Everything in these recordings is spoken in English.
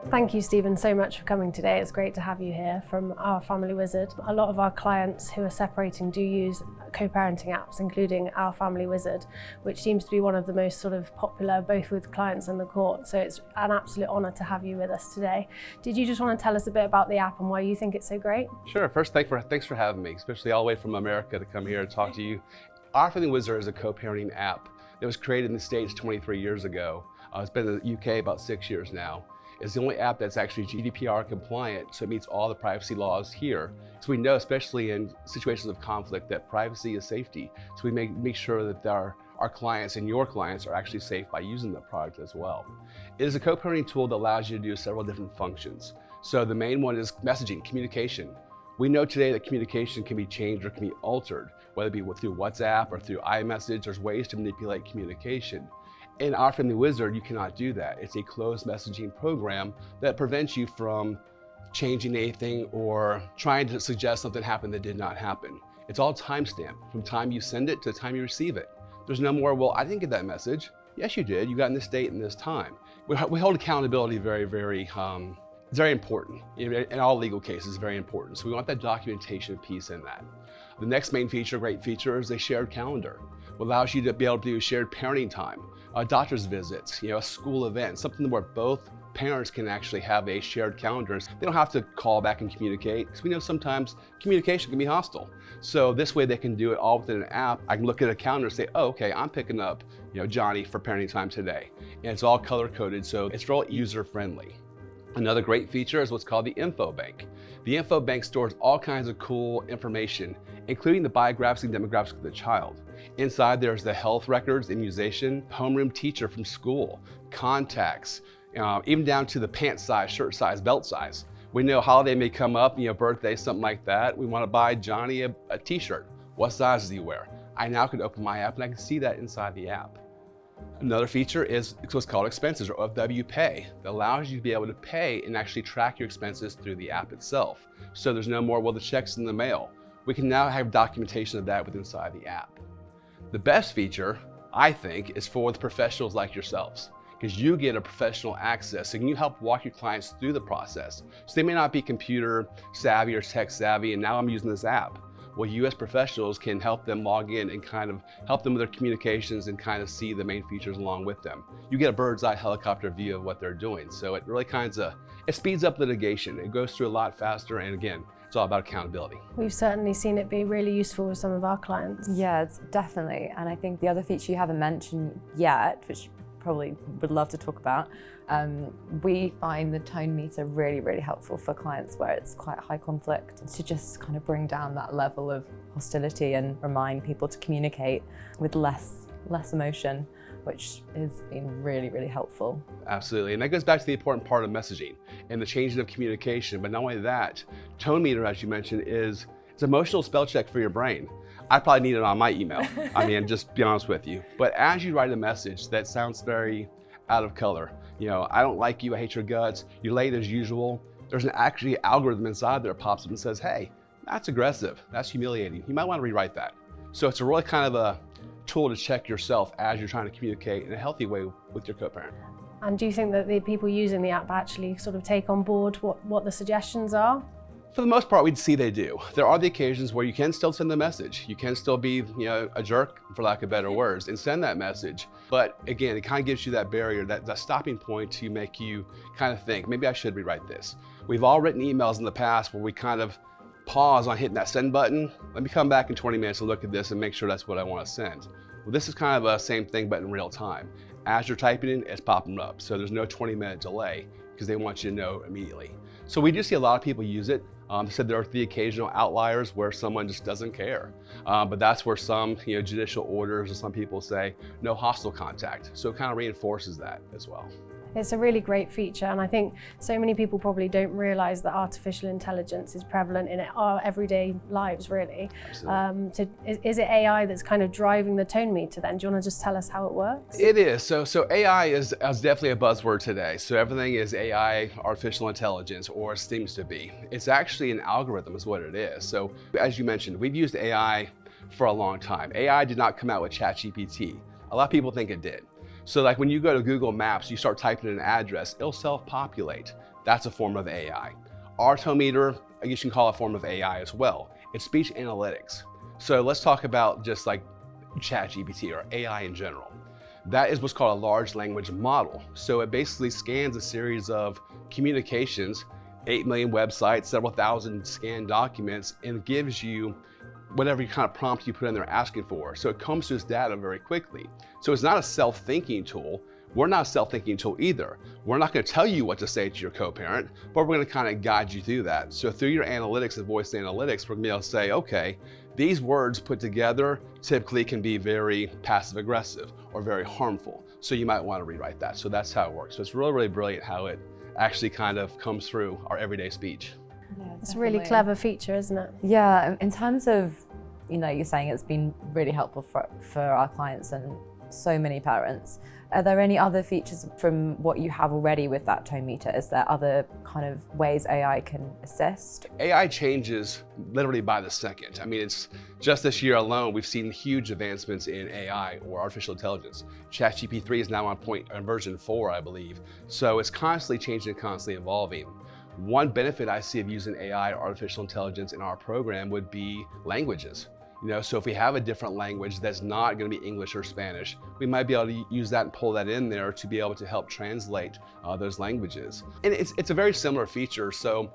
Thank you, Stephen, so much for coming today. It's great to have you here from OurFamilyWizard. A lot of our clients who are separating do use co-parenting apps, including OurFamilyWizard, which seems to be one of the most sort of popular, both with clients and the court. So it's an absolute honour to have you with us today. Did you just want to tell us a bit about the app and why you think it's so great? Sure. First, thanks for having me, especially all the way from America to come here and talk to you. OurFamilyWizard is a co-parenting app that was created in the States 23 years ago. It's been in the UK about 6 years now. It's the only app that's actually GDPR compliant, so it meets all the privacy laws here. So we know, especially in situations of conflict, that privacy is safety. So we make sure that our clients and your clients are actually safe by using the product as well. It is a co-parenting tool that allows you to do several different functions. So the main one is messaging, communication. We know today that communication can be changed or can be altered, whether it be through WhatsApp or through iMessage. There's ways to manipulate communication. In OurFamilyWizard, you cannot do that. It's a closed messaging program that prevents you from changing anything or trying to suggest something happened that did not happen. It's all timestamped from time you send it to the time you receive it. There's no more, well, I didn't get that message. Yes, you did. You got in this date and this time. We hold accountability very important. In all legal cases, very important. So we want that documentation piece in that. The next main feature, great feature, is a shared calendar. It allows you to be able to do shared parenting time, doctor's visits, a school event, something where both parents can actually have a shared calendar. They don't have to call back and communicate, because we know sometimes communication can be hostile. So this way they can do it all within an app. I can look at a calendar and say, oh, okay, I'm picking up Johnny for parenting time today. And it's all color coded, so it's real user friendly. Another great feature is what's called the info bank. The info bank stores all kinds of cool information, including the biographics and demographics of the child. Inside there's the health records, immunization, homeroom teacher from school, contacts, even down to the pant size, shirt size, belt size. We know holiday may come up, birthday, something like that. We want to buy Johnny a t-shirt. What size does he wear? I now can open my app and I can see that inside the app. Another feature is what's called expenses, or OFW Pay, that allows you to be able to pay and actually track your expenses through the app itself. So there's no more, well, the check's in the mail. We can now have documentation of that within inside the app. The best feature, I think, is for the professionals like yourselves, because you get a professional access and you help walk your clients through the process. So they may not be computer savvy or tech savvy, and now I'm using this app. Well, you as professionals can help them log in and kind of help them with their communications and kind of see the main features along with them. You get a bird's eye helicopter view of what they're doing. So it really it speeds up litigation. It goes through a lot faster, and again, it's all about accountability. We've certainly seen it be really useful with some of our clients. Yeah, it's definitely. And I think the other feature you haven't mentioned yet, which probably would love to talk about, we find the ToneMeter really helpful for clients where it's quite high conflict, to just kind of bring down that level of hostility and remind people to communicate with less emotion, which has been really helpful. Absolutely, and that goes back to the important part of messaging and the changing of communication. But not only that, ToneMeter, as you mentioned, it's emotional spell check for your brain. I probably need it on my email. I mean, just be honest with you. But as you write a message that sounds very out of color, I don't like you, I hate your guts, you're late as usual, there's actually an algorithm inside there that pops up and says, hey, that's aggressive, that's humiliating, you might want to rewrite that. So it's a really kind of a tool to check yourself as you're trying to communicate in a healthy way with your co-parent. And do you think that the people using the app actually sort of take on board what the suggestions are? For the most part, we'd see they do. There are the occasions where you can still send the message. You can still be, a jerk, for lack of better words, and send that message. But again, it kind of gives you that barrier, that stopping point to make you kind of think, maybe I should rewrite this. We've all written emails in the past where we kind of pause on hitting that send button. Let me come back in 20 minutes and look at this and make sure that's what I want to send. Well, this is kind of a same thing, but in real time. As you're typing in, it's popping up. So there's no 20-minute delay, because they want you to know immediately. So we do see a lot of people use it. They said there are the occasional outliers where someone just doesn't care. But that's where some judicial orders, or some people say no hostile contact. So it kind of reinforces that as well. It's a really great feature, and I think so many people probably don't realise that artificial intelligence is prevalent in our everyday lives, really. Absolutely. Is it AI that's kind of driving the ToneMeter then? Do you want to just tell us how it works? It is. So AI is definitely a buzzword today. So everything is AI, artificial intelligence, or seems to be. It's actually an algorithm is what it is. So as you mentioned, we've used AI for a long time. AI did not come out with ChatGPT. A lot of people think it did. So like when you go to Google Maps, you start typing in an address, it'll self-populate. That's a form of AI. Our ToneMeter, I guess you can call it a form of AI as well. It's speech analytics. So let's talk about just like ChatGPT or AI in general. That is what's called a large language model. So it basically scans a series of communications, 8 million websites, several thousand scanned documents, and gives you whatever kind of prompt you put in there asking for. So it combs through this data very quickly. So it's not a self-thinking tool. We're not a self-thinking tool either. We're not going to tell you what to say to your co-parent, but we're going to kind of guide you through that. So through your analytics and voice analytics, we're going to be able to say, okay, these words put together typically can be very passive aggressive or very harmful. So you might want to rewrite that. So that's how it works. So it's really, really brilliant how it actually kind of comes through our everyday speech. Yeah, It's a really clever feature, isn't it? Yeah, in terms of, you're saying it's been really helpful for our clients and so many parents. Are there any other features from what you have already with that ToneMeter? Is there other kind of ways AI can assist? AI changes literally by the second. I mean, it's just this year alone, we've seen huge advancements in AI or artificial intelligence. ChatGPT 3 is now on version 4, I believe. So it's constantly changing and constantly evolving. One benefit I see of using AI or artificial intelligence in our program would be languages. So if we have a different language that's not going to be English or Spanish, we might be able to use that and pull that in there to be able to help translate those languages. And it's a very similar feature. So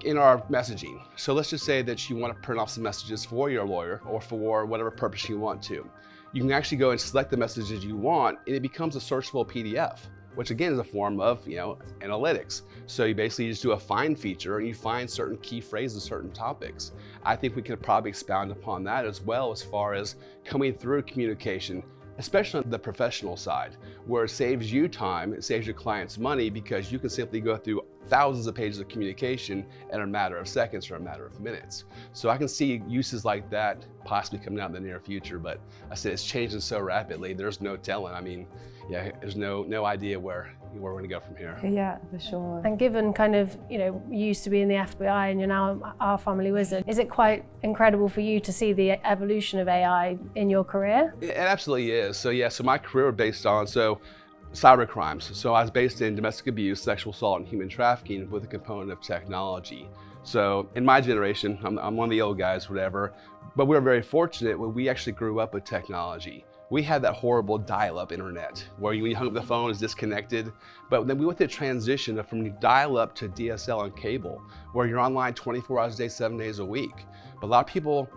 in our messaging, so let's just say that you want to print off some messages for your lawyer or for whatever purpose you want to. You can actually go and select the messages you want, and it becomes a searchable PDF, which again is a form of analytics. So you basically just do a find feature and you find certain key phrases, certain topics. I think we could probably expound upon that as well as far as coming through communication, especially on the professional side, where it saves you time, it saves your clients money because you can simply go through thousands of pages of communication in a matter of seconds or a matter of minutes. So I can see uses like that possibly coming out in the near future, but I said it's changing so rapidly, there's no telling. I mean, yeah, there's no idea where we're going to go from here. Yeah, for sure. And given kind of, you used to be in the FBI and you're now OurFamilyWizard, is it quite incredible for you to see the evolution of AI in your career? It absolutely is. So my career was based on cyber crimes. So I was based in domestic abuse, sexual assault, and human trafficking with a component of technology. So in my generation, I'm one of the old guys, whatever, but we were very fortunate when we actually grew up with technology. We had that horrible dial-up internet where when you hung up the phone, it's disconnected. But then we went through a transition from dial-up to DSL and cable, where you're online 24 hours a day, 7 days a week. But a lot of people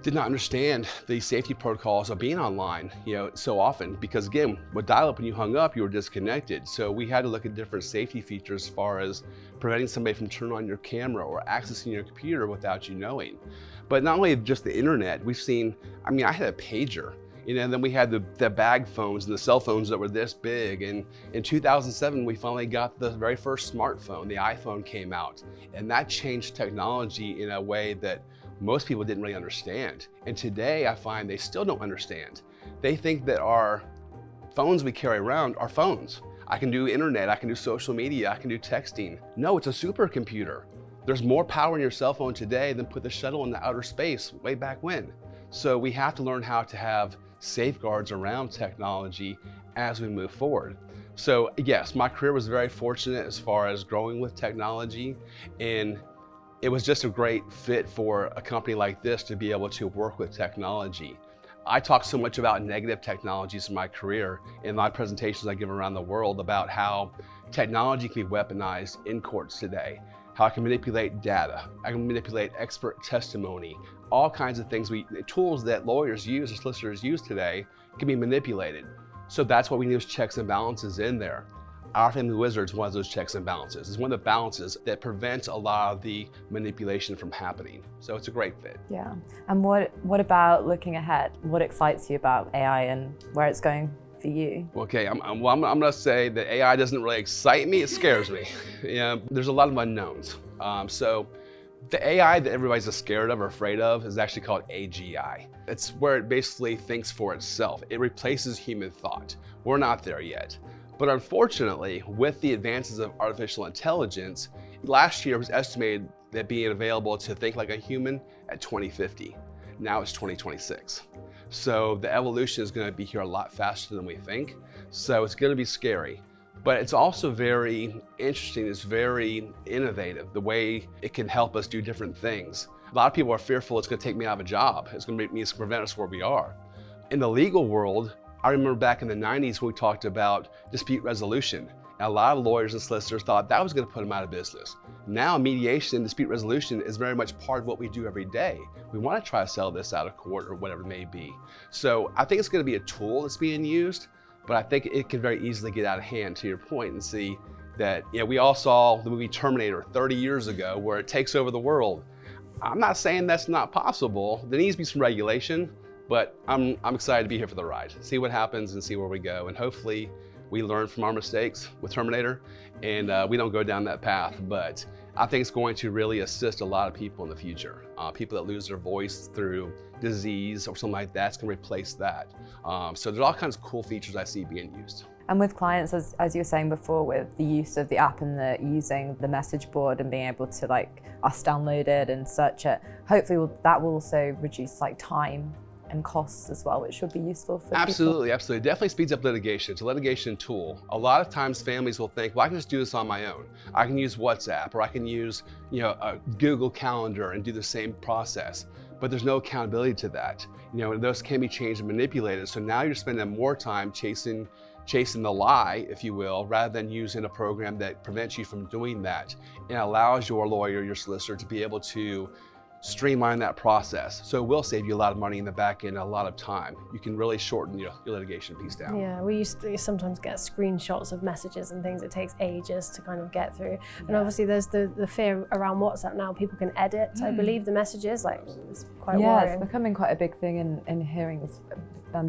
did not understand the safety protocols of being online, so often, because again, with dial-up, when you hung up, you were disconnected. So we had to look at different safety features as far as preventing somebody from turning on your camera or accessing your computer without you knowing. But not only just the internet, we've seen, I had a pager. And then we had the bag phones and the cell phones that were this big. And in 2007, we finally got the very first smartphone. The iPhone came out. And that changed technology in a way that most people didn't really understand. And today, I find they still don't understand. They think that our phones we carry around are phones. I can do internet, I can do social media, I can do texting. No, it's a supercomputer. There's more power in your cell phone today than put the shuttle into outer space way back when. So we have to learn how to have safeguards around technology as we move forward. So yes, my career was very fortunate as far as growing with technology, and it was just a great fit for a company like this to be able to work with technology. I talk so much about negative technologies in my career in my presentations I give around the world about how technology can be weaponized in courts today, how I can manipulate data, I can manipulate expert testimony, all kinds of things, tools that lawyers use or solicitors use today can be manipulated. So that's what we need is checks and balances in there. OurFamilyWizard is one of those checks and balances. It's one of the balances that prevents a lot of the manipulation from happening. So it's a great fit. Yeah. And what about looking ahead? What excites you about AI and where it's going for you? Okay, I'm going to say that AI doesn't really excite me, it scares me. There's a lot of unknowns. So the AI that everybody's scared of or afraid of is actually called AGI. It's where it basically thinks for itself. It replaces human thought. We're not there yet. But unfortunately, with the advances of artificial intelligence, last year it was estimated that being available to think like a human at 2050. Now it's 2026. So the evolution is going to be here a lot faster than we think. So it's going to be scary. But it's also very interesting, it's very innovative, the way it can help us do different things. A lot of people are fearful it's going to take me out of a job, it's going to prevent us where we are. In the legal world, I remember back in the 90s when we talked about dispute resolution. And a lot of lawyers and solicitors thought that was going to put them out of business. Now mediation and dispute resolution is very much part of what we do every day. We want to try to settle this out of court or whatever it may be. So I think it's going to be a tool that's being used, but I think it can very easily get out of hand, to your point, and see that, we all saw the movie Terminator 30 years ago where it takes over the world. I'm not saying that's not possible. There needs to be some regulation, but I'm excited to be here for the ride. See what happens and see where we go. And hopefully we learn from our mistakes with Terminator and we don't go down that path. But I think it's going to really assist a lot of people in the future. People that lose their voice through disease or something like that's going to replace that. So there's all kinds of cool features I see being used. And with clients, as you were saying before, with the use of the app and using the message board and being able to us download it and search it, hopefully that will also reduce time and costs as well, which would be useful for Absolutely, people. absolutely. It definitely speeds up litigation. It's a litigation tool. A lot of times families will think, well, I can just do this on my own. I can use WhatsApp or I can use a Google Calendar and do the same process. But there's no accountability to that. Those can be changed and manipulated. So now you're spending more time chasing the lie, if you will, rather than using a program that prevents you from doing that and allows your lawyer, your solicitor to be able to streamline that process. So it will save you a lot of money in the back end, a lot of time. You can really shorten your litigation piece down. Yeah, we used to sometimes get screenshots of messages and things. It takes ages to kind of get through. And obviously there's the fear around WhatsApp now. People can edit, I believe, the messages. It's quite worrying. It's becoming quite a big thing in hearings.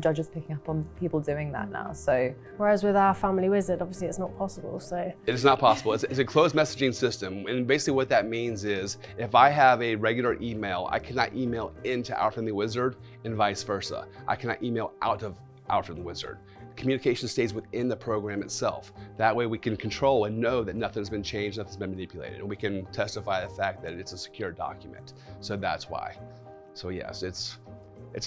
Judges picking up on people doing that now. So whereas with OurFamilyWizard, obviously it's not possible. So it is not possible. It's a closed messaging system, and basically what that means is if I have a regular email, I cannot email into OurFamilyWizard and vice versa. I cannot email out of OurFamilyWizard. Communication stays within the program itself. That way we can control and know that nothing's been changed, nothing's been manipulated, and we can testify the fact that it's a secure document. So that's why. So yes, it's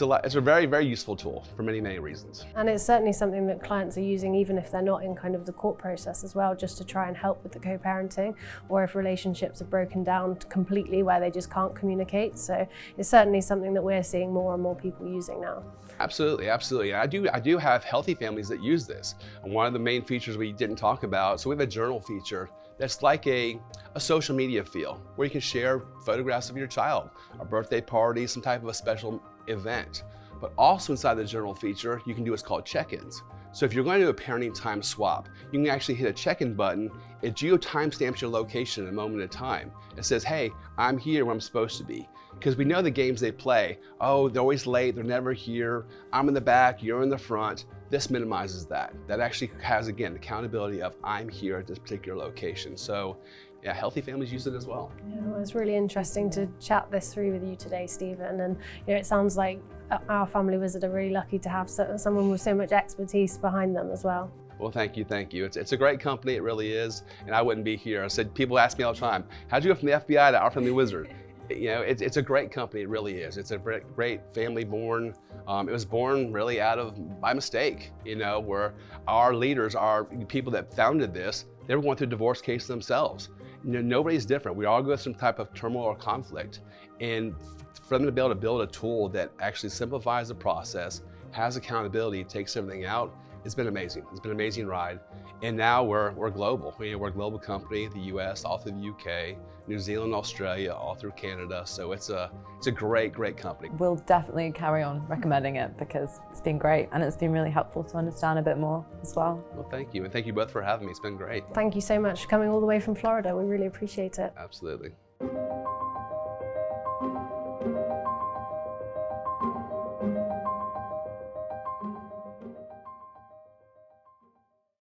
a very, very useful tool for many, many reasons. And it's certainly something that clients are using even if they're not in kind of the court process as well, just to try and help with the co-parenting, or if relationships are broken down completely where they just can't communicate. So it's certainly something that we're seeing more and more people using now. Absolutely, absolutely. I do have healthy families that use this. And one of the main features we didn't talk about, so we have a journal feature that's like a social media feel, where you can share photographs of your child, a birthday party, some type of a special event. But also inside the journal feature, you can do what's called check-ins. So if you're going to do a parenting time swap, you can actually hit a check-in button. It geo-timestamps your location in a moment of time. It says, hey, I'm here where I'm supposed to be. Because we know the games they play. Oh, they're always late, they're never here. I'm in the back, you're in the front. This minimizes that. That actually has, again, accountability of I'm here at this particular location. So yeah, healthy families use it as well. Yeah, well, it's really interesting to chat this through with you today, Stephen. And it sounds like OurFamilyWizard are really lucky to have someone with so much expertise behind them as well. Well, thank you, thank you. It's a great company, it really is. And I wouldn't be here. I said, people ask me all the time, how'd you go from the FBI to OurFamilyWizard? It's a great company, it really is. It's a great family born. It was born really by mistake, where our leaders, our people that founded this, they were going through a divorce case themselves. Nobody's different. We all go through some type of turmoil or conflict. And for them to be able to build a tool that actually simplifies the process, has accountability, takes everything out, it's been amazing. It's been an amazing ride. And now we're global. We're a global company, the US, all through the UK, New Zealand, Australia, all through Canada. So it's a great, great company. We'll definitely carry on recommending it because it's been great and it's been really helpful to understand a bit more as well. Well, thank you. And thank you both for having me. It's been great. Thank you so much for coming all the way from Florida. We really appreciate it. Absolutely.